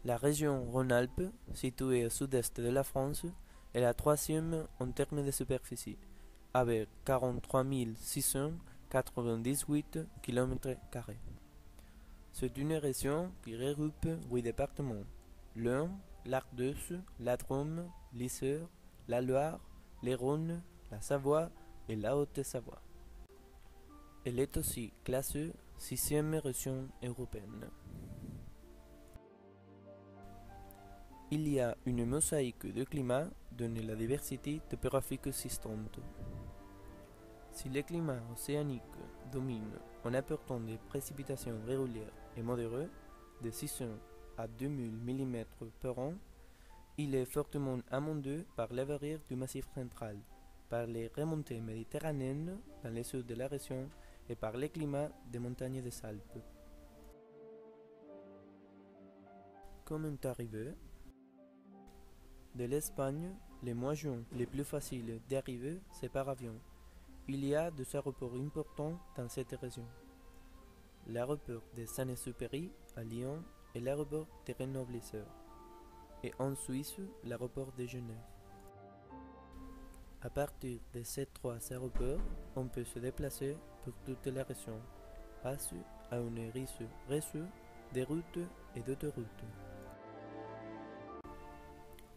La région Rhône-Alpes, située au sud-est de la France, est la troisième en termes de superficie, avec 43 698 km². C'est une région qui regroupe 8 départements: l'Ain, l'Ardèche, la Drôme, l'Isère, la Loire, les Rhônes, la Savoie et la Haute-Savoie. Elle est aussi classée 6e région européenne. Il y a une mosaïque de climats donnant la diversité topographique existante. Si le climat océanique domine en apportant des précipitations régulières et modérées, de 600 à 2000 mm par an, il est fortement amendé par l'avarie du Massif central, par les remontées méditerranéennes dans le sud de la région et par les climats des montagnes des Alpes. Comment arriver? De l'Espagne, les moyens les plus faciles d'arriver, c'est par avion. Il y a deux aéroports importants dans cette région: l'aéroport de Saint-Exupéry à Lyon et l'aéroport de Grenoble-Isère, et en Suisse, l'aéroport de Genève. À partir de ces trois aéroports, on peut se déplacer pour toute la région, grâce à une riche réseau de routes et d'autoroutes.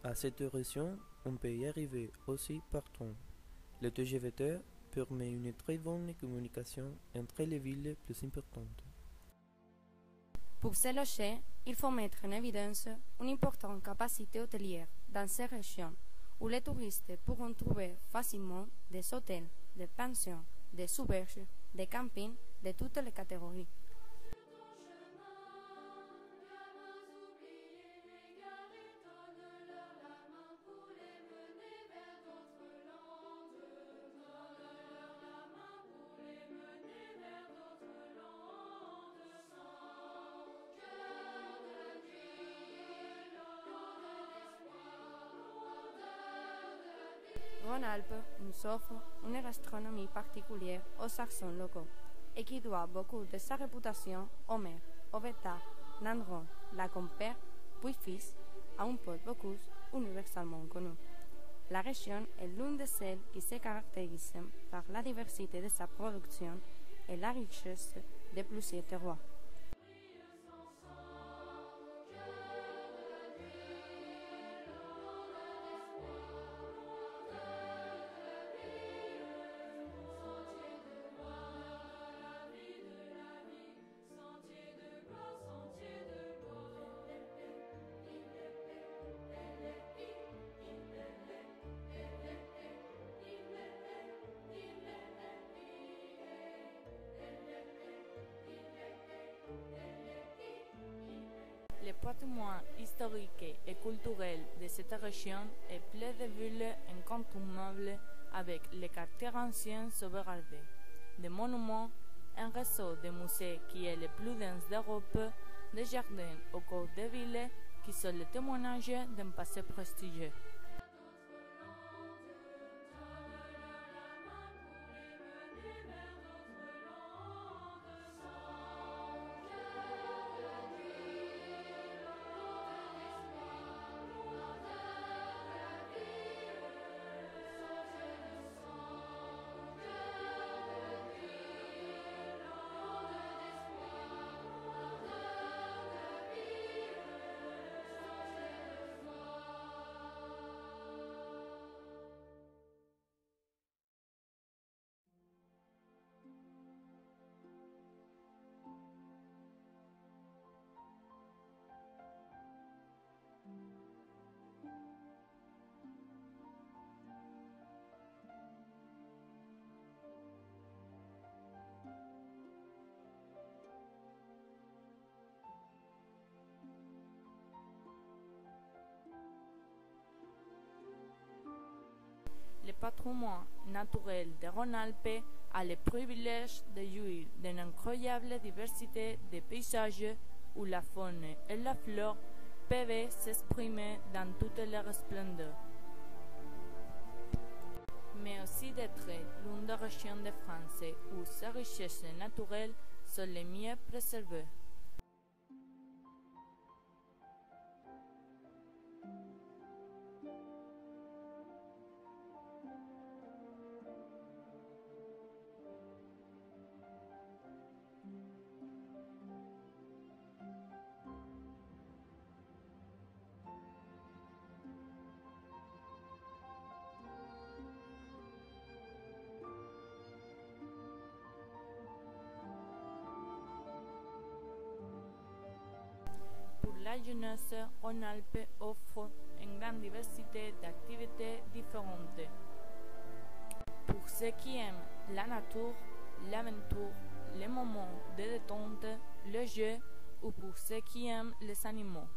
À cette région, on peut y arriver aussi par train. Le TGV permet une très bonne communication entre les villes plus importantes. Pour se loger, il faut mettre en évidence une importante capacité hôtelière dans ces régions, où les touristes pourront trouver facilement des hôtels, des pensions, des auberges, des campings de toutes les catégories. Rhône-Alpes nous offre une gastronomie particulière aux accents locaux et qui doit beaucoup de sa réputation au maire, au Bétard, Nandron, la Compère, puis Fils, à un port Bocuse universalement connu. La région est l'une de celles qui se caractérise par la diversité de sa production et la richesse de plusieurs terroirs. Le patrimoine historique et culturel de cette région est plein de villes incontournables avec les quartiers anciens sauvegardés, des monuments, un réseau de musées qui est le plus dense d'Europe, des jardins au cœur des villes qui sont le témoignage d'un passé prestigieux. Le patrimoine naturel de Rhône-Alpes a le privilège de jouir d'une incroyable diversité de paysages où la faune et la flore peuvent s'exprimer dans toute leur splendeur, mais aussi d'être l'une des régions de France où ces richesses naturelles sont les mieux préservées. la jeunesse en Alpes offre une grande diversité d'activités différentes. Pour ceux qui aiment la nature, l'aventure, les moments de détente, le jeu ou pour ceux qui aiment les animaux.